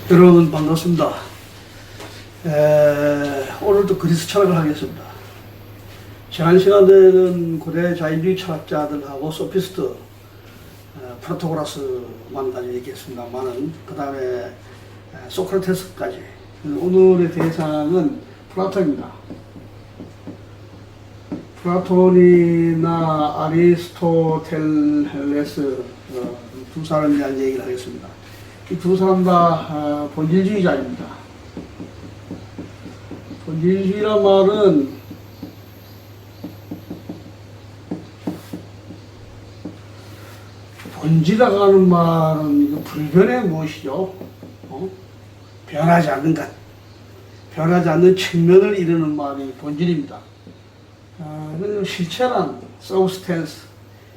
여러분 반갑습니다. 오늘도 그리스 철학을 하겠습니다. 지난 시간에는 고대 자유주의 철학자들하고 소피스트 프로토고라스만 가지고 얘기했습니다만은 그 다음에 소크라테스까지. 오늘의 대상은 플라톤입니다. 플라톤이나 아리스토텔레스 두 사람에 대한 얘기를 하겠습니다. 이 두 사람 다 본질주의자입니다. 본질주의란 말은 본질이라고 하는 말은 불변의 무엇이죠? 변하지 않는 것, 변하지 않는 측면을 이루는 말이 본질입니다. 실체란 substance,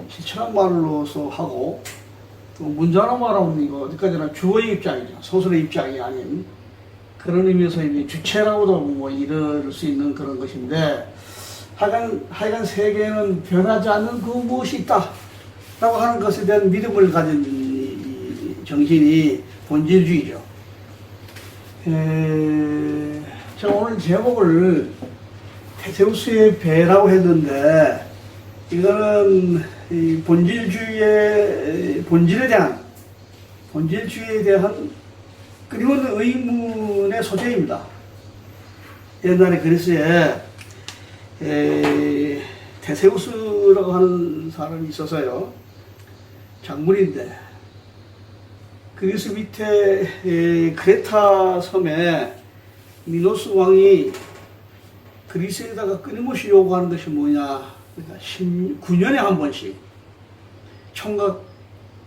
실체란 말로서 하고, 또 문자로 말하면 이거 어디까지나 주어의 입장이죠. 소설의 입장이 아닌 그런 의미에서 이제 주체라고도 뭐 이럴 수 있는 그런 것인데, 하여간 세계에는 변하지 않는 그 무엇이 있다 라고 하는 것에 대한 믿음을 가진 이 정신이 본질주의죠. 제가 오늘 제목을 테세우스의 배라고 했는데, 이거는 이 본질주의에 대한 끊임없는 의문의 소재입니다. 옛날에 그리스에 테세우스라고 하는 사람이 있어서요, 장군인데, 그리스 밑에 크레타 섬에 미노스 왕이 그리스에다가 끊임없이 요구하는 것이 뭐냐. 그러니까 9년에 한 번씩 총각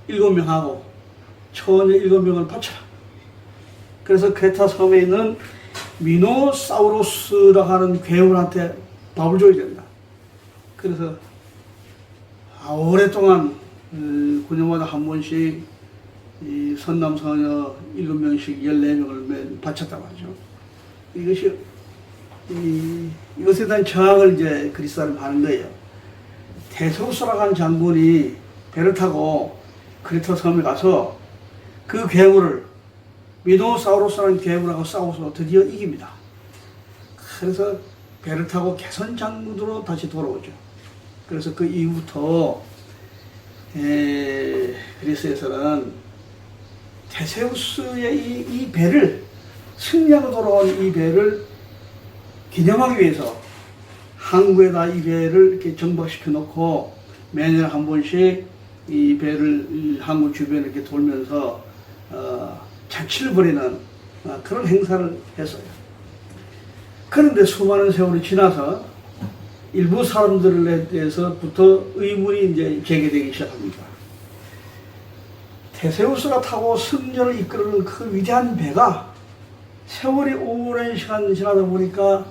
7명하고 처녀 7명을 바쳐라. 그래서 크레타 섬에 있는 미노사우루스라고 하는 괴물한테 밥을 줘야 된다. 그래서 오랫동안 9년마다 한 번씩 이 선남 선녀 7명씩 14명을 바쳤다고 하죠. 이것에 대한 저항을 이제 그리스 사람이 하는 거예요. 테세우스라고 하는 장군이 배를 타고 크레타 섬에 가서 그 괴물을, 미노사우루스라는 괴물하고 싸워서 드디어 이깁니다. 그래서 배를 타고 개선 장군으로 다시 돌아오죠. 그래서 그 이후부터 그리스에서는 테세우스의 이 배를, 승리하고 돌아온 이 배를 기념하기 위해서 항구에다 이 배를 이렇게 정박시켜 놓고 매년 한 번씩 이 배를 항구 주변에 이렇게 돌면서 잔치를 벌이는 그런 행사를 했어요. 그런데 수많은 세월이 지나서 일부 사람들에 대해서부터 의문이 이제 제기되기 시작합니다. 테세우스가 타고 승전을 이끄는 그 위대한 배가 세월이 오랜 시간 지나다 보니까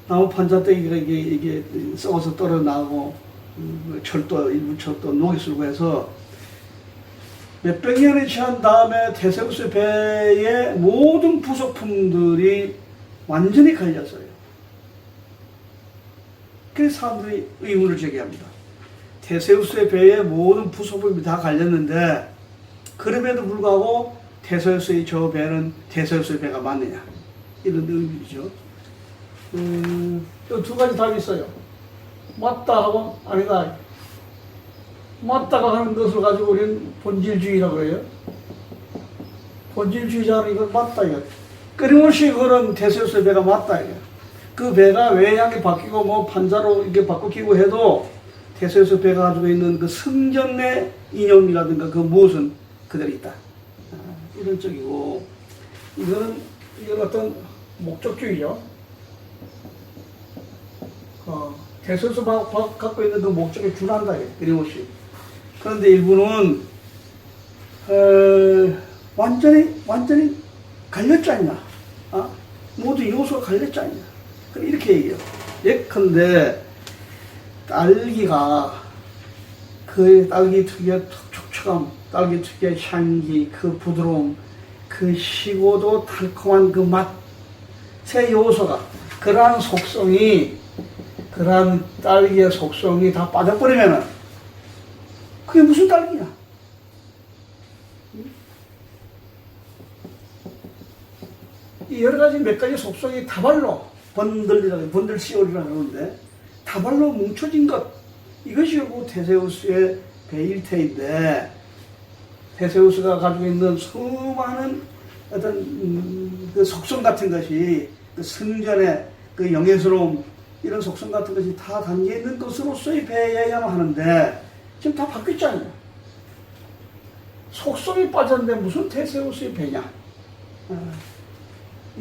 나무 판자떼기가 이게 썩어서 떨어나고, 일부 철도, 녹이 슬고 해서 몇백 년이 지난 다음에 테세우스 배의 모든 부속품들이 완전히 갈렸어요. 그래서 사람들이 의문을 제기합니다. 테세우스의 배의 모든 부속품이 다 갈렸는데, 그럼에도 불구하고 테세우스의 저 배는 테세우스의 배가 맞느냐, 이런 의미죠. 두 가지 답이 있어요. 맞다 하고 아니다. 맞다가 하는 것을 가지고 우리는 본질주의라고 해요. 본질주의자는 이건 맞다 이거. 끊임없이 그런 테세우스의 배가 맞다 이거. 그 배가 외양이 바뀌고 뭐 판자로 이렇게 바꾸기고 해도 테세우스 배가 가지고 있는 그 승전의 이념이라든가 그 무엇은 그대로 있다. 이런 쪽이고, 이건 어떤 목적주의죠. 테세우스 갖고 있는 그 목적에 준한다, 끊임없이. 그런데 일부는, 완전히 갈렸지 않냐. 모두 요소가 갈렸지 않냐. 이렇게 얘기해요. 예컨대, 딸기가, 그 딸기 특유의 촉촉함, 딸기 특유의 향기, 그 부드러움, 그 시고도 달콤한 그 맛의 요소가, 그러한 속성이, 그러한 딸기의 속성이 다 빠져버리면은 그게 무슨 딸기냐? 이 여러 가지 몇 가지 속성이 다발로 번들시올이라고 하는데 다발로 뭉쳐진 것, 이것이 결국 테세우스의 배일태인데, 테세우스가 가지고 있는 수많은 어떤 그 속성 같은 것이, 그 승전의 그 영예스러움, 이런 속성 같은 것이 다 담겨 있는 것으로서의 배여야만 하는데 지금 다 바뀌었잖아요. 속성이 빠졌는데 무슨 테세우스의 배냐?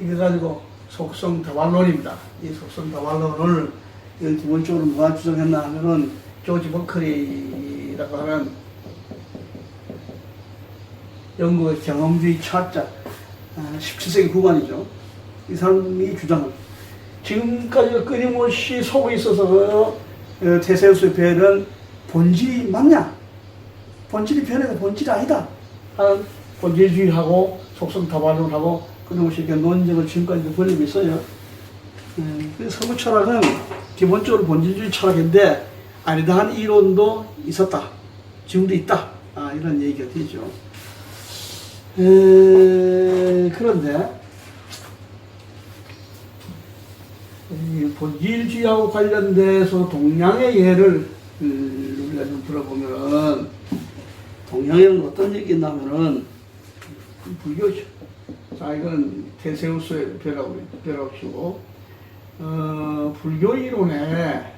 이거 가지고 속성 다발론입니다. 이 속성 다발론을 기본적으로 누가 주장했나 하면은 조지 버클리라고 하는 영국의 경험주의 철학자, 17세기 후반이죠. 이 사람이 주장을, 지금까지 끊임없이 속에 있어서 테세우스의 배는 본질이 맞냐? 본질이 변해서 본질이 아니다 하는 본질주의하고 속성 다발론하고 끊임없이 이렇게 논쟁을 지금까지 벌이고 있어요. 그래서 서구 철학은 기본적으로 본질주의 철학인데 아니다 한 이론도 있었다, 지금도 있다, 이런 얘기가 되죠. 그런데 본질주의하고 관련돼서 동양의 예를 우리가 좀 들어보면, 동양에는 어떤 얘기 있냐면은 불교죠. 자, 이건 테세우스의 배라고 치고, 불교 이론에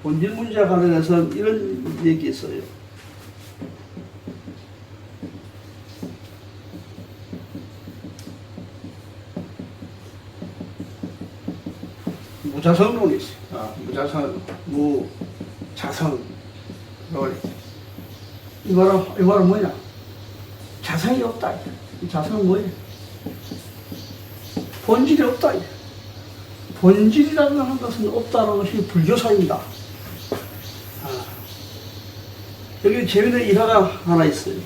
본질 문제와 관련해서 이런 얘기 있어요. 무자성론이 있어요. 무자성론이. 이 말은 뭐냐? 자성이 없다. 이 자성은 뭐냐? 본질이 없다. 본질이라고 하는 것은 없다는 것이 불교사입니다. 여기 재미있는 일화가 하나 있어요.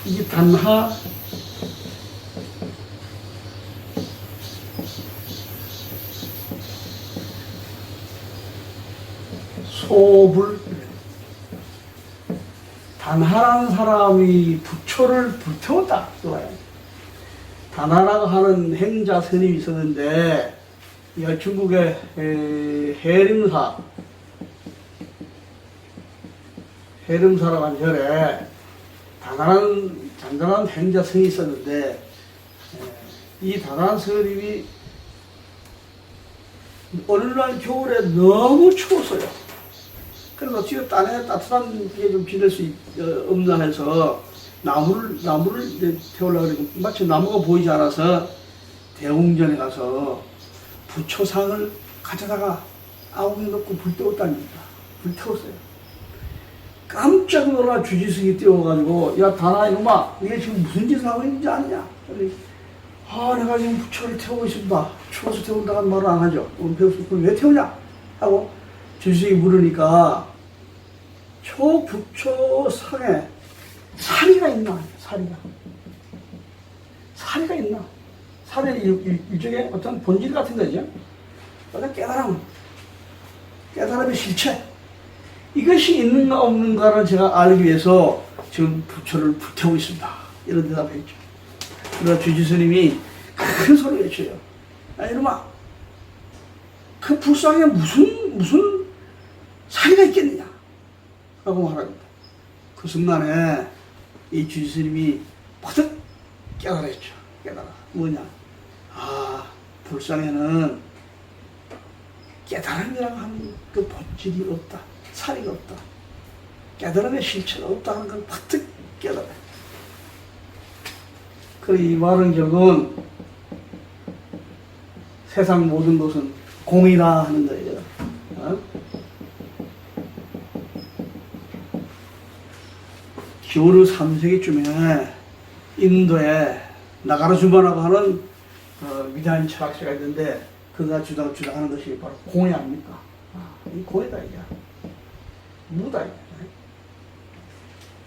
이 단하 소불, 단하라는 사람이 부처를 불태웠다. 단하라고 하는 행자 스님이 있었는데, 중국의 해림사라고 하는 절에 단하라는 잔잔한 행자 스님이 있었는데, 이 단하라는 스님이 어느 날 겨울에 너무 추웠어요. 그래서 지금 딴에 따뜻한 게 좀 지낼 수 없나 해서 나무를 이제 태우려고 그러고, 마침 나무가 보이지 않아서 대웅전에 가서 부초상을 가져다가 아웅에 넣고 불태웠답니다. 불태웠어요. 깜짝 놀라 주지승이 뛰어가지고, 야, 다나 이놈아, 이게 지금 무슨 짓을 하고 있는지 아느냐? 내가 지금 부초를 태우고 있습니다. 추워서 태운다는 말을 안 하죠. 그럼 왜 태우냐? 하고 주지승이 물으니까, 저 부초상에 사리가 있나? 사리가 있나? 사리는 일종의 어떤 본질 같은 거죠. 어떤 깨달음의 실체. 이것이 있는가 없는가를 제가 알기 위해서 지금 부처를 불태우고 있습니다. 이런 대답을 했죠. 그러다 주지스님이 큰 소리를 외쳐요. 이놈아, 그 불상에 무슨 사리가 있겠느냐? 라고 말합니다. 그 순간에 이 주지스님이 퍼뜩 깨달았죠. 뭐냐? 불상에는 깨달음이라고 하는 그 본질이 없다. 사리가 없다. 깨달음의 실체가 없다는 걸 퍼뜩 깨달아요. 이 말은 결국은 세상 모든 것은 공이다 하는 거예요. 기원후 3세기쯤에 인도에 나가라주마라고 하는 위대한 철학자가 있는데, 그가 주장하는 것이 바로 공이 아닙니까? 이 공이다, 이게. 무다,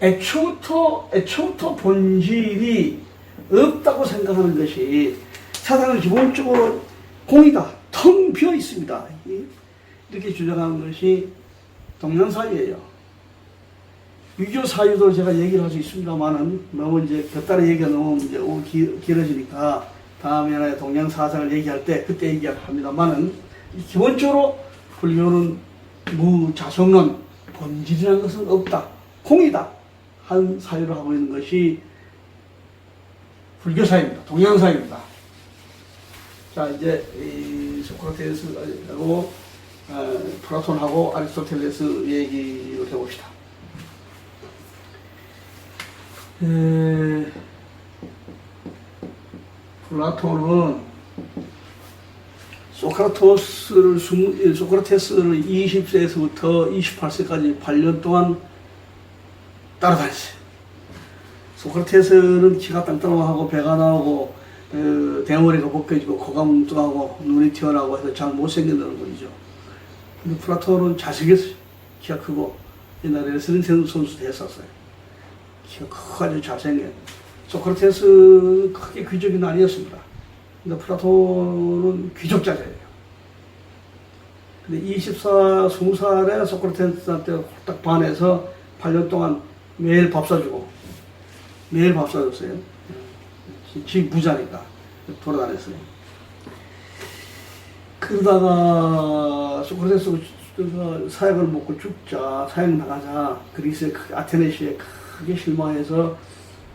이게. 애초부터 본질이 없다고 생각하는 것이, 사상은 기본적으로 공이다, 텅 비어 있습니다. 이렇게 주장하는 것이 동양사이에요. 유교 사유도 제가 얘기를 할 수 있습니다만은 너무 이제 곁다리 얘기가 너무 이제 길어지니까 다음에 동양 사상을 얘기할 때 그때 얘기합니다만은 기본적으로 불교는 무자성론, 본질이라는 것은 없다, 공이다 한 사유를 하고 있는 것이 불교 사유입니다. 동양 사유입니다. 자, 이제 이 소크라테스하고 플라톤하고 아리스토텔레스 얘기를 해봅시다. 플라톤은 소크라테스를 20세에서부터 28세까지 8년 동안 따라다녔어요. 소크라테스는 키가 땅땅하고 배가 나오고 대머리가 벗겨지고 코가 뭉뚱하고 눈이 튀어나오고 해서 잘 못생긴다는 거죠. 근데 플라톤은 잘생겼어요. 키가 크고 옛날에 레슬링 선수도 했었어요. 키가 크고 아주 잘생긴. 소크라테스는 크게 귀족은 아니었습니다. 근데 플라톤은 귀족자제예요. 근데 20살에 소크라테스한테 딱 반해서 8년 동안 매일 밥 사주고 매일 밥 사줬어요. 지 부자니까 돌아다녔어요. 그러다가 소크라테스가 사약을 먹고 죽자, 사약 나가자, 그리스의 아테네시에 크게 실망해서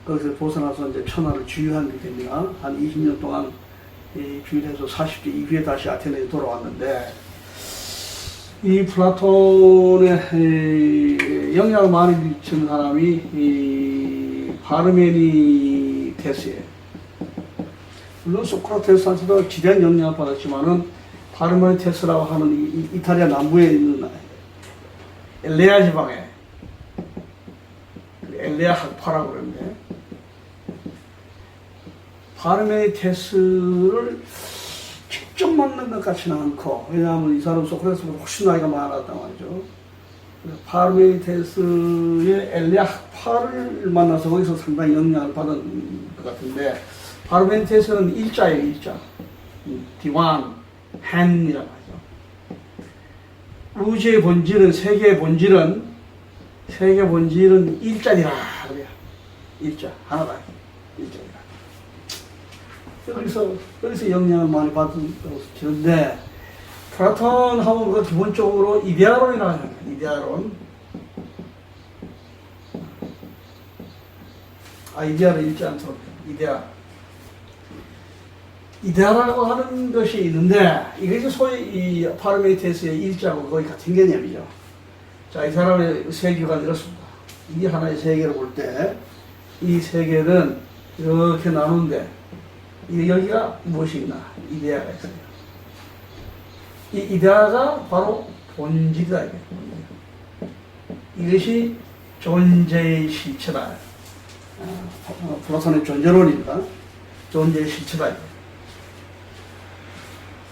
거기서 벗어나서 이제 천하를 주유한 게 됩니다. 한 20년 동안 주유해서 40대 이후에 다시 아테네에 돌아왔는데, 이 플라톤의 영향을 많이 미친 사람이 이 파르메니데스예요. 물론 소크라테스한테도 지대한 영향을 받았지만은 파르메니데스라고 하는 이탈리아 남부에 있는 엘레아 지방에 엘레아 학파라고 그러는데, 파르메니데스를 직접 만난 것 같지는 않고, 왜냐하면 이 사람 소크라테스보다 훨씬 나이가 많았단 말이죠. 파르메니데스의 엘레아 학파를 만나서 거기서 상당히 영향을 받은 것 같은데, 파르메니데스는 일자예요, 일자. 디완, 헨이라고 하죠. 우주의 본질은, 세계의 본질은 일자리라 그래요. 일자, 하나다. 일자리라. 여기서 영향을 많이 받았다고 치는데, 플라톤 하면 기본적으로 이데아론이라고 하는 거예요. 이데아론. 이데아를 읽지 않도록. 이데아라고 하는 것이 있는데, 이것이 소위 이 파르메니데스의 일자하고 거의 같은 개념이죠. 자, 이 사람의 세계가 이렇습니다. 이 하나의 세계를 볼 때, 이 세계는 이렇게 나누는데, 여기가 무엇이 있나? 이데아가 있어요. 이 이데아가 바로 본질이다. 이것이 존재의 실체다. 플라톤의 존재론입니다. 존재의 실체다.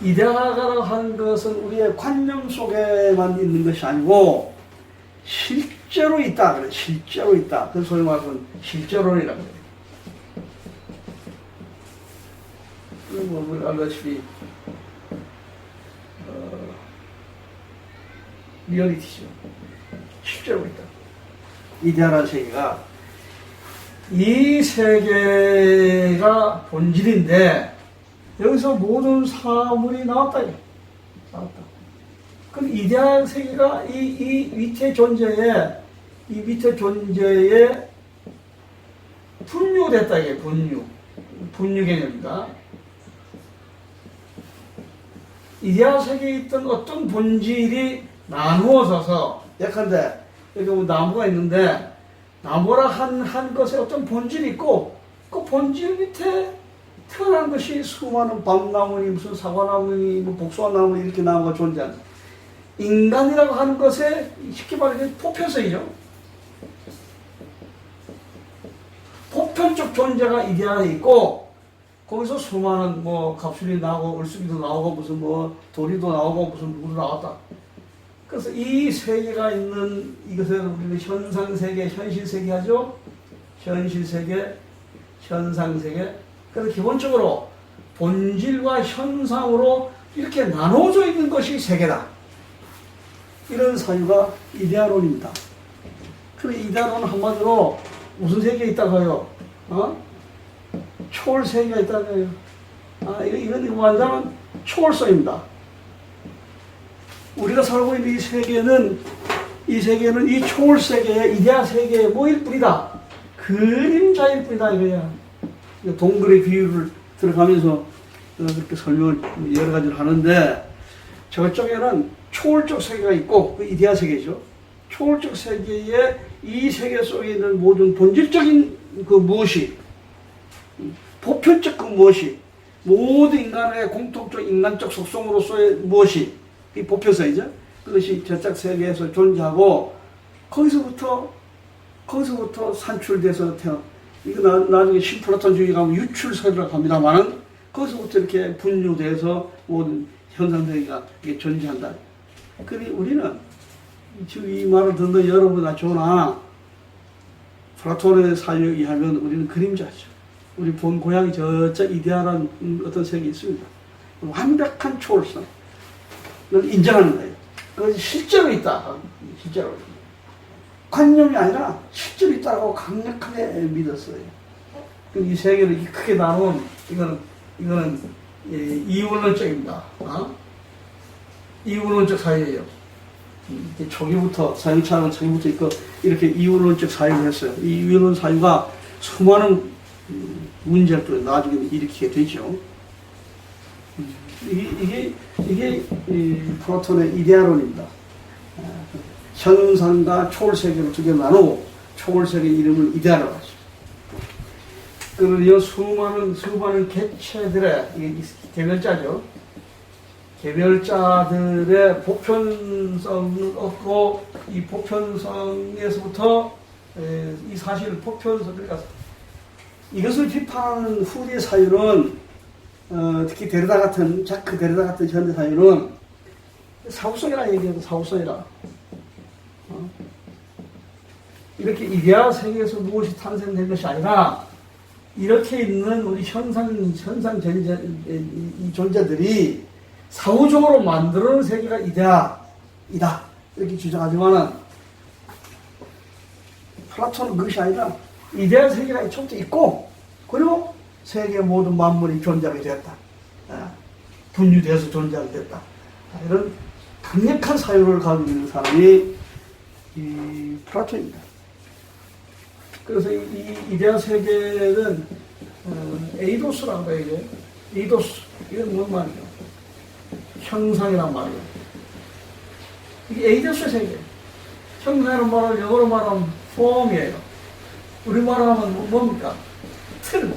이데아라고 하는 것은 우리의 관념 속에만 있는 것이 아니고 실제로 있다. 그래, 실제로 있다. 그 소위 말하는 실제론이라고 해요. 우리가 알다시피 리얼리티죠. 실제로 있다. 이데아라는 세계가, 이 세계가 본질인데 여기서 모든 사물이 나왔다. 그럼 이데아 세계가 이 밑에 존재에 분류됐다. 이게 분류 개념입니다. 이데아 세계에 있던 어떤 본질이 나누어져서, 예컨대 여기 보면 나무가 있는데, 나무라 한 것에 어떤 본질이 있고, 그 본질 밑에 태어난 것이 수많은 밤나무니 무슨 사과나무니 뭐 복숭아나무니 이렇게 나무가 존재하는, 인간이라고 하는 것에 쉽게 말해서 보편성이죠. 보편적 존재가 이데아에 있고, 거기서 수많은 뭐 갑술이 나오고 을수기도 나오고 무슨 뭐 도리도 나오고 무슨 물도 나왔다. 그래서 이 세계가 있는 이것을 우리는 현상세계, 현실세계 하죠. 현실세계, 현상세계. 그래서 기본적으로 본질과 현상으로 이렇게 나눠져 있는 것이 세계다. 이런 사유가 이데아론입니다. 그래, 이데아론은 한마디로 무슨 세계에 있다고 해요? 초월 세계가 있다고 해요. 이건 완전한 초월성입니다. 우리가 살고 있는 이 세계는 이 초월 세계의 이데아 세계의 뭐일 뿐이다. 그림자일 뿐이다 이거야. 동굴의 비유를 들어가면서 그렇게 설명을 여러 가지를 하는데, 저쪽에는 초월적 세계가 있고, 그 이데아 세계죠. 초월적 세계에 이 세계 속에 있는 모든 본질적인 그 무엇이, 보편적 그 무엇이, 모든 인간의 공통적 인간적 속성으로서의 무엇이, 이 보편성이죠. 그것이 저쪽 세계에서 존재하고, 거기서부터 산출돼서 이거 나중에 신플라톤주의 가면 유출설이라고 합니다만은, 거기서부터 이렇게 분류돼서 모든 현상세계가 존재한다. 그러니 우리는 지금 이 말을 듣는 여러분이나 저나 플라톤의 사유에 의하면 우리는 그림자죠. 우리 본 고향이 저쪽 이데아라는 어떤 세계에 있습니다. 완벽한 초월성을 인정하는 거예요. 그것이 실제로 있다. 실제로. 관념이 아니라 실제로 있다고 강력하게 믿었어요. 이 세계를 크게 나눈, 이거는 이원론적입니다. 이원론적 사유예요. 초기부터, 사유차는 초기부터 있고, 이렇게 이원론적 사유를 했어요. 이 이원론 사유가 수많은 문제를 나중에 일으키게 되죠. 이게 플라톤의 이데아론입니다. 현상과 초월세계로 두 개 나누고, 초월세계 이름을 이데아라고 하죠. 그리고 수많은 개체들의, 이게 개별자죠. 개별자들의 보편성을 얻고, 이 보편성에서부터 이 사실을 그러니까 이것을 비판하는 후대 사유는, 특히 자크 데르다 같은 현대 사유는 사후성이라 얘기해도 사후성이라. 이렇게 이데아 세계에서 무엇이 탄생된 것이 아니라, 이렇게 있는 우리 현상 이 존재들이 사후적으로 만들어낸 세계가 이데아이다. 이렇게 주장하지만은, 플라톤은 그것이 아니라, 이데아 세계가 이쪽도 있고, 그리고 세계 모든 만물이 존재하게 되었다. 분류돼서 존재하게 됐다. 이런 강력한 사유를 가지고 있는 사람이 이 플라톤입니다. 그래서 이 이데아 세계는 에이도스라고 해요. 에이도스. 이건 뭔 말이에요? 형상이란 말이에요. 이게 에이도스 세계. 형상이란 말을 영어로 말하면 폼이에요. 우리말로 하면 뭡니까? 틀.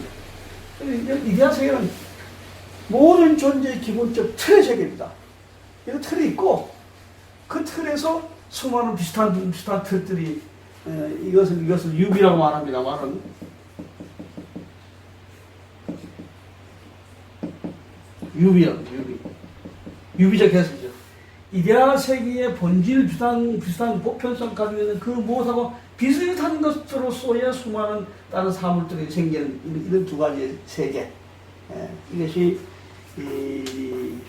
이데아 세계는 모든 존재의 기본적 틀의 세계입니다. 이 틀이 있고, 그 틀에서 수많은 비슷한 틀들이, 이것을 유비라고 말합니다만은, 유비적 해석이죠. 이데아 세계의 본질 비슷한 보편성 가지고 있는 그 무엇하고 비슷한 것으로서의 수많은 다른 사물들이 생기는 이런 두 가지의 세계. 이것이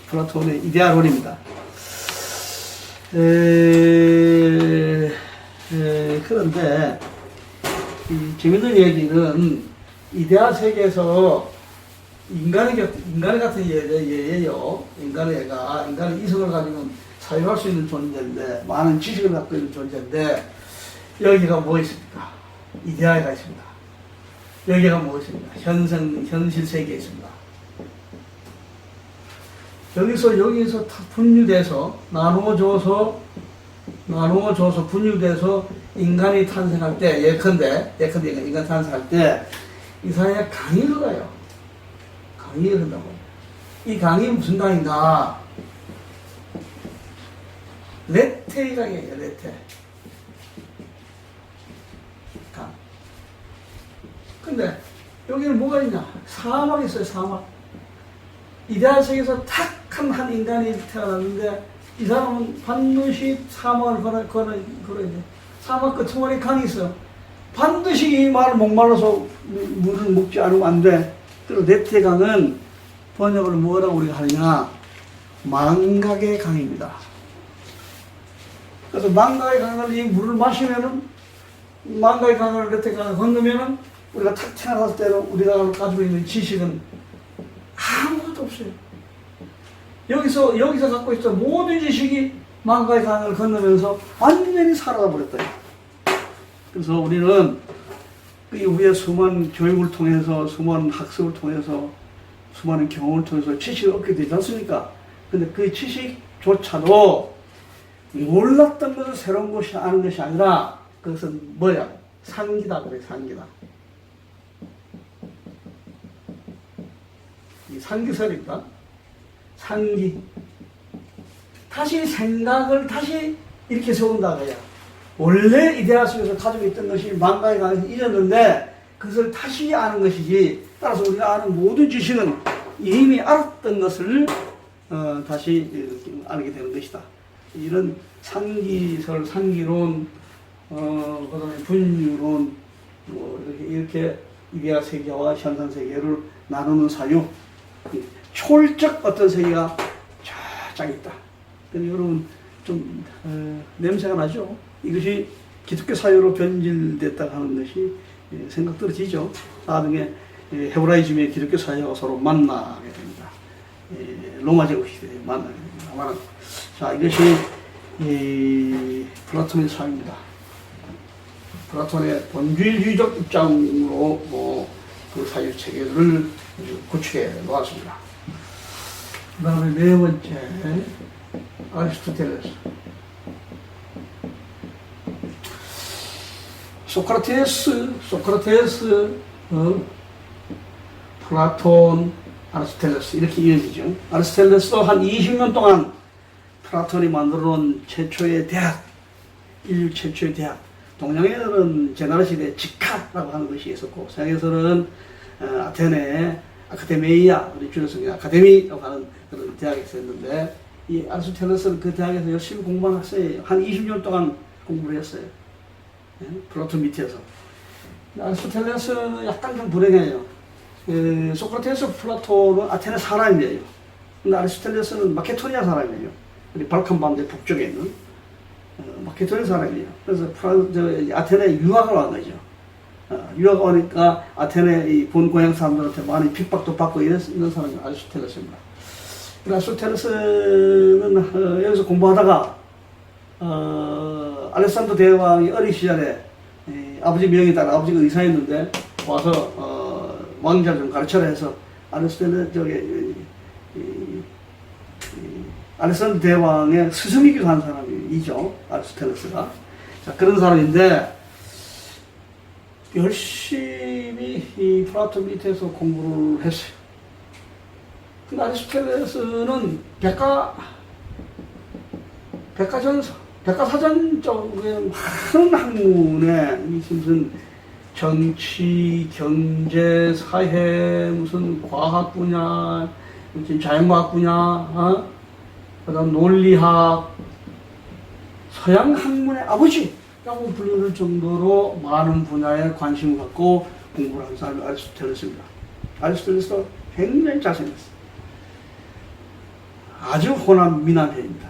플라톤의 이데아론입니다. 그런데 재밌는 얘기는 이데아 세계에서 인간의 같은 얘예요. 인간의 이성을 가지고 사유할 수 있는 존재인데, 많은 지식을 갖고 있는 존재인데, 여기가 뭐 있습니까? 이데아가 있습니다. 여기가 뭐 있습니까? 현실 세계에 있습니다. 여기서 분류돼서 나누어져서 분류돼서 인간이 탄생할 때, 예컨대 인간 탄생할 때 이 사회에 강이 흘러요. 강이 흐른다고. 이 강이 무슨 강인가? 레테의 강이에요. 레테 강. 근데 여기는 뭐가 있냐? 사막이 있어요. 사막. 이데아 세계에서 탁한 한 인간이 태어났는데, 이 사람은 반드시 사막을 걸어야 돼. 사막 끝머리에 강이 있어. 반드시 이 말 목말라서 물을 먹지 않으면 안 돼. 그리고 레테 강은 번역을 뭐라고 우리가 하느냐? 망각의 강입니다. 그래서 망각의 강을 이 물을 마시면은 망가의 강을 여태까지 건너면은 우리가 탁 태어났을 때는 우리가 가지고 있는 지식은 아무것도 없어요. 여기서 갖고 있던 모든 지식이 망가의 강을 건너면서 완전히 사라져버렸다. 그래서 우리는 그 이후에 수많은 교육을 통해서, 수많은 학습을 통해서, 수많은 경험을 통해서 지식을 얻게 되지 않습니까? 근데 그 지식조차도 몰랐던 것을 새로운 것이 아는 것이 아니라 그것은 뭐야? 상기다 그래, 상기다. 이 상기설입니다. 상기. 다시 생각을 다시 이렇게 세운다 그야. 원래 이데아 속에서 가지고 있던 것이 망가에 가서 잊었는데 그것을 다시 아는 것이지. 따라서 우리가 아는 모든 지식은 이미 알았던 것을 다시 알게 되는 것이다. 이런 상기설, 상기론, 그다음에 분유론, 이렇게 이데아 세계와 현상 세계를 나누는 사유. 초월적 어떤 세계가 쫙 있다. 근데 여러분 좀 냄새가 나죠? 이것이 기독교 사유로 변질됐다고 하는 것이 생각 떨어지죠. 나중에 헤브라이즘의 기독교 사유가 서로 만나게 됩니다. 로마 제국 시대에 만나게 됩니다. 자, 이것이 플라톤의 사유입니다. 플라톤의 본주의적 입장으로 그 사유 체계를 구축해 놓았습니다. 그 다음에 네 번째, 아리스토텔레스. 소크라테스, 플라톤, 아리스토텔레스 이렇게 이어지죠. 아리스토텔레스도 한 20년 동안 플라톤이 만들어 놓은 최초의 대학, 인류 최초의 대학. 동양에는 제나라 시대에 직하라고 하는 것이 있었고, 서양에서는 아테네 아카데미아, 우리 줄여서 아카데미라고 하는 그런 대학에 있었는데, 이 아리스토텔레스는 그 대학에서 열심히 공부한 학생이에요. 한 20년 동안 공부를 했어요. 플라톤 밑에서. 아리스토텔레스는 약간 좀 불행해요. 소크라테스, 플라톤은 아테네 사람이에요. 근데 아리스토텔레스는 마케도니아 사람이에요. 우리 발칸반도 북쪽에 있는 마케도니아 사람이에요. 그래서 아테네에 유학을 온 거죠. 유학 오니까 아테네 이 본 고향 사람들한테 많이 핍박도 받고 이런 사람이 아리스토텔레스입니다. 아리스토텔레스는 여기서 공부하다가 알렉산더 대왕이 어린 시절에 아버지 명에 따라 아버지가 의사였는데 와서 왕자를 좀 가르쳐라 해서 알렉산더 대왕의 스승이기도 한 사람이죠. 아리스토텔레스가. 자, 그런 사람인데 열심히 이 플라톤 밑에서 공부를 했어요. 근데 아리스토텔레스는 백과사전 쪽에 많은 학문에 무슨 정치, 경제, 사회, 무슨 과학 분야, 무슨 자연과학 분야, 그다음 논리학, 서양 학문의 아버지라고 불릴 정도로 많은 분야에 관심을 갖고 공부를 한 사람이 아리스토텔레스입니다. 아리스토텔레스도 굉장히 잘생겼어요. 아주 호남 미남형입니다.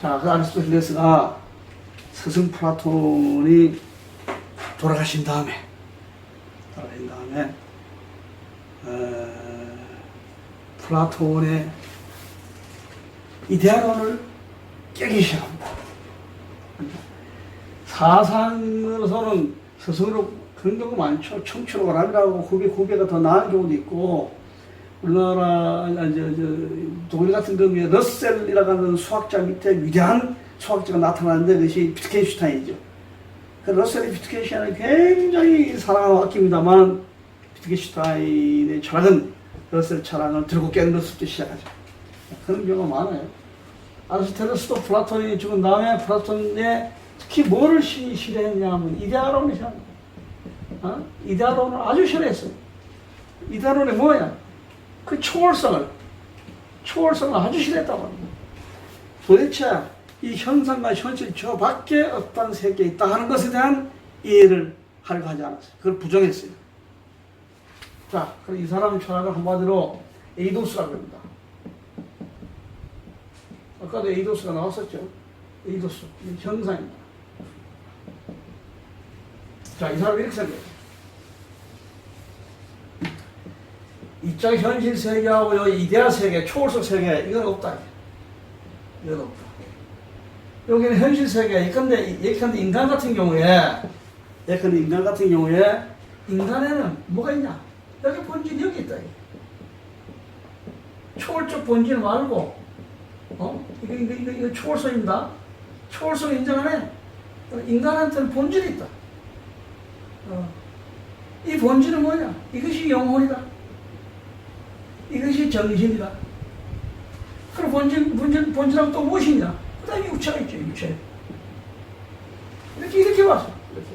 자, 그 아리스토텔레스가 스승 플라톤이 돌아가신 다음에 플라톤의 이데아론을 깨기 시작합니다. 사상으로서는 스승으로 그런 경우 많죠. 청춘 오람이라고 후배가 더 나은 경우도 있고, 우리나라 독일 같은 경우에 러셀이라고 하는 수학자 밑에 위대한 수학자가 나타나는데 그것이 비트겐슈타인이죠. 그 러셀이 비트겐슈타인을 굉장히 사랑하고 아낍니다만 비트겐슈타인의 철학은 러셀 철학을 들고 깨는 것부터 시작하죠. 그런 경우가 많아요. 아리스토텔레스도 플라톤이 죽은 다음에 플라톤에 특히 뭐를 싫어했냐 하면 이데아론을 싫어합니다. 이데아론을 아주 싫어했어요. 이데아론이 뭐야? 그 초월성을 아주 싫어했다고 합니다. 도대체 이 현상과 현실 저 밖에 어떤 세계에 있다 하는 것에 대한 이해를 하려고 하지 않았어요. 그걸 부정했어요. 자, 그럼 이 사람의 철학을 한마디로 에이도스라고 합니다. 아까도 에이도스가 나왔었죠. 에이도스, 현상입니다. 자, 이 사람 이렇게 생각해. 이쪽 현실 세계하고 요 이데아 세계, 초월속 세계, 이건 없다. 이건 없다. 여기는 현실 세계. 예컨대 인간 같은 경우에, 인간에는 뭐가 있냐? 여기 본질이 여기 있다. 초월적 본질 말고, 이거 초월성입니다. 초월성 인정하네. 인간한테는 본질이 있다. 이 본질은 뭐냐? 이것이 영혼이다. 이것이 정신이다. 그럼 본질하고 또 무엇이냐? 그 다음에 육체가 있죠, 육체. 이렇게 봤어. 이렇게.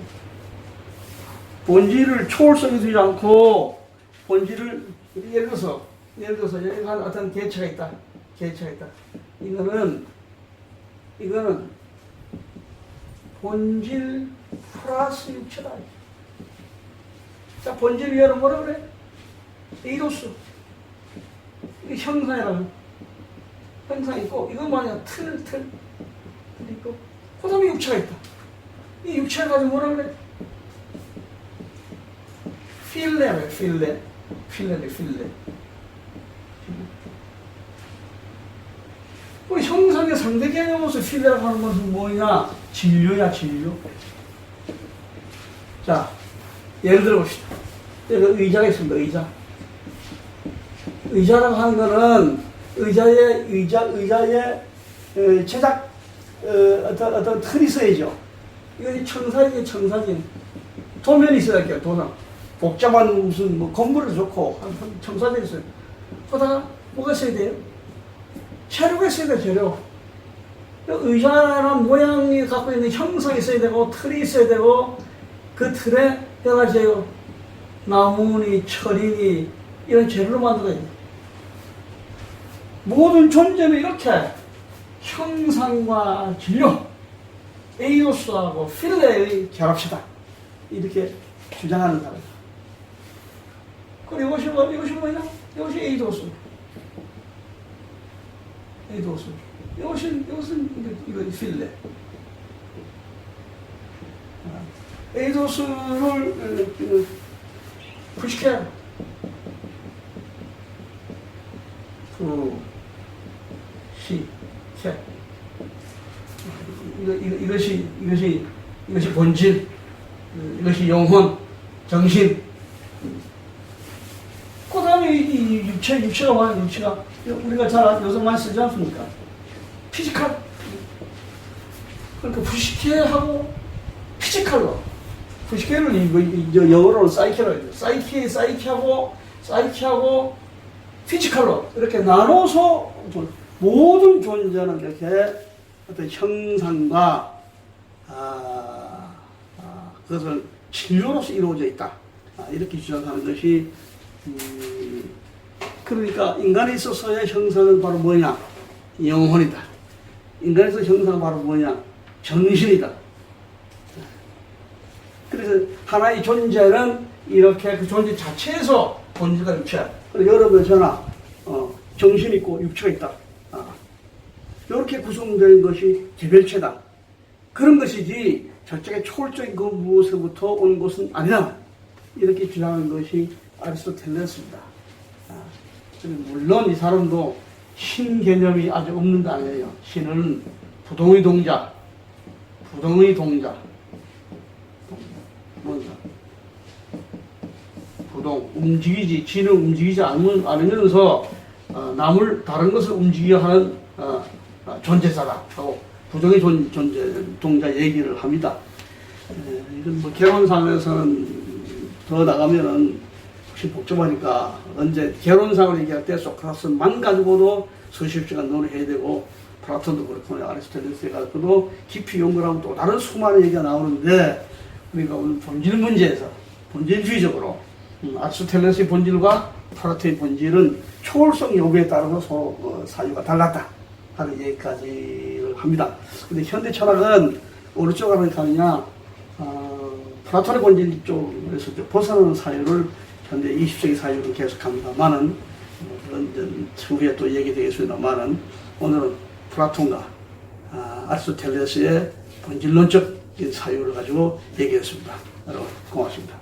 본질을 초월성에 두지 않고, 본질을, 예를 들어서, 여기 한 어떤 개체가 있다. 이거는 본질 플러스 육체다. 자, 본질 위에는 뭐라 그래? 에이도스. 이게 형상이라고. 형상 있고, 이거 뭐냐? 틀 있고, 그 다음에 육체가 있다. 이 육체를 가지고 뭐라 그래? 필레. 우리 형상의 상대 개념으로서 필레라고 하는 것은 뭐냐? 진료야, 진료. 자, 예를 들어 봅시다. 여기 의자가 있습니다, 의자라고 하는 거는 의자의 제작, 어떤 틀이 있어야죠. 이거 청사진. 도면이 있어야 할게요, 도상. 복잡한 무슨 건물도 좋고, 청사진이 있어요. 그러다가 뭐가 있어야 돼요? 재료가 있어야 돼요, 재료. 의자라는 모양이 갖고 있는 형상이 있어야 되고, 틀이 있어야 되고, 그 틀에 여러 가지요. 나무니, 철이니, 이런 재료로 만들어야 돼요. 모든 존재는 이렇게 형상과 진료, 에이도스하고 필레의 결합체다. 이렇게 주장하는 사람. 그리고 이것이 뭐냐? 이것이 에이도스. 이것은 이거 필레. 에이도스를 부식해야. 이것이 본질, 이것이 영혼, 정신. 그 다음에 이 육체가 뭐야, 육체가. 우리가 잘 요새 많이 쓰지 않습니까? 피지컬. 그러니까 부식해하고 피지컬로. 부식해를 영어로는 사이키라고 해요. 사이키하고 피지컬로 이렇게 나눠서 모든 존재는 이렇게 어떤 형상과 그것을 진료로서 이루어져 있다. 이렇게 주장하는 것이 그러니까 인간에 있어서의 형상은 바로 뭐냐? 영혼이다. 인간에서 형상은 바로 뭐냐? 정신이다. 그래서 하나의 존재는 이렇게 그 존재 자체에서 본질과 육체야. 그래서 여러분 저나 정신이 있고 육체가 있다. 이렇게 구성된 것이 개별체다. 그런 것이지 저쪽에 초월적인 그 무엇으로부터 온 것은 아니다. 이렇게 주장하는 것이 아리스토텔레스입니다. 물론 이 사람도 신 개념이 아직 없는 거 아니에요. 신은 부동의 동자. 뭔가 부동, 움직이지, 지는 움직이지 않으면서 다른 것을 움직여 하는 존재사다 하고 부정의 존재, 동자 얘기를 합니다. 이건 뭐 개론상에서는 더 나가면은 혹시 복잡하니까 언제 개론상을 얘기할 때 소크라테스만 가지고도 수십 시간 논의해야 되고 플라톤도 그렇고 아리스토텔레스 가지고도 깊이 연구를 하면 또 다른 수많은 얘기가 나오는데 우리가 오늘 본질 문제에서 본질주의적으로 아리스토텔레스의 본질과 플라톤의 본질은 초월성 여부에 따라서 서로 사유가 달랐다 하는 얘기까지를 합니다. 근데 현대 철학은 어느 쪽으로 가느냐 플라톤의 본질 쪽에서 벗어나는 사유를 현대 20세기 사유를 계속합니다만은 그런 후에 또 얘기되겠습니다만은 오늘은 플라톤과 아리스토텔레스의 본질론적 사유를 가지고 얘기했습니다. 여러분 고맙습니다.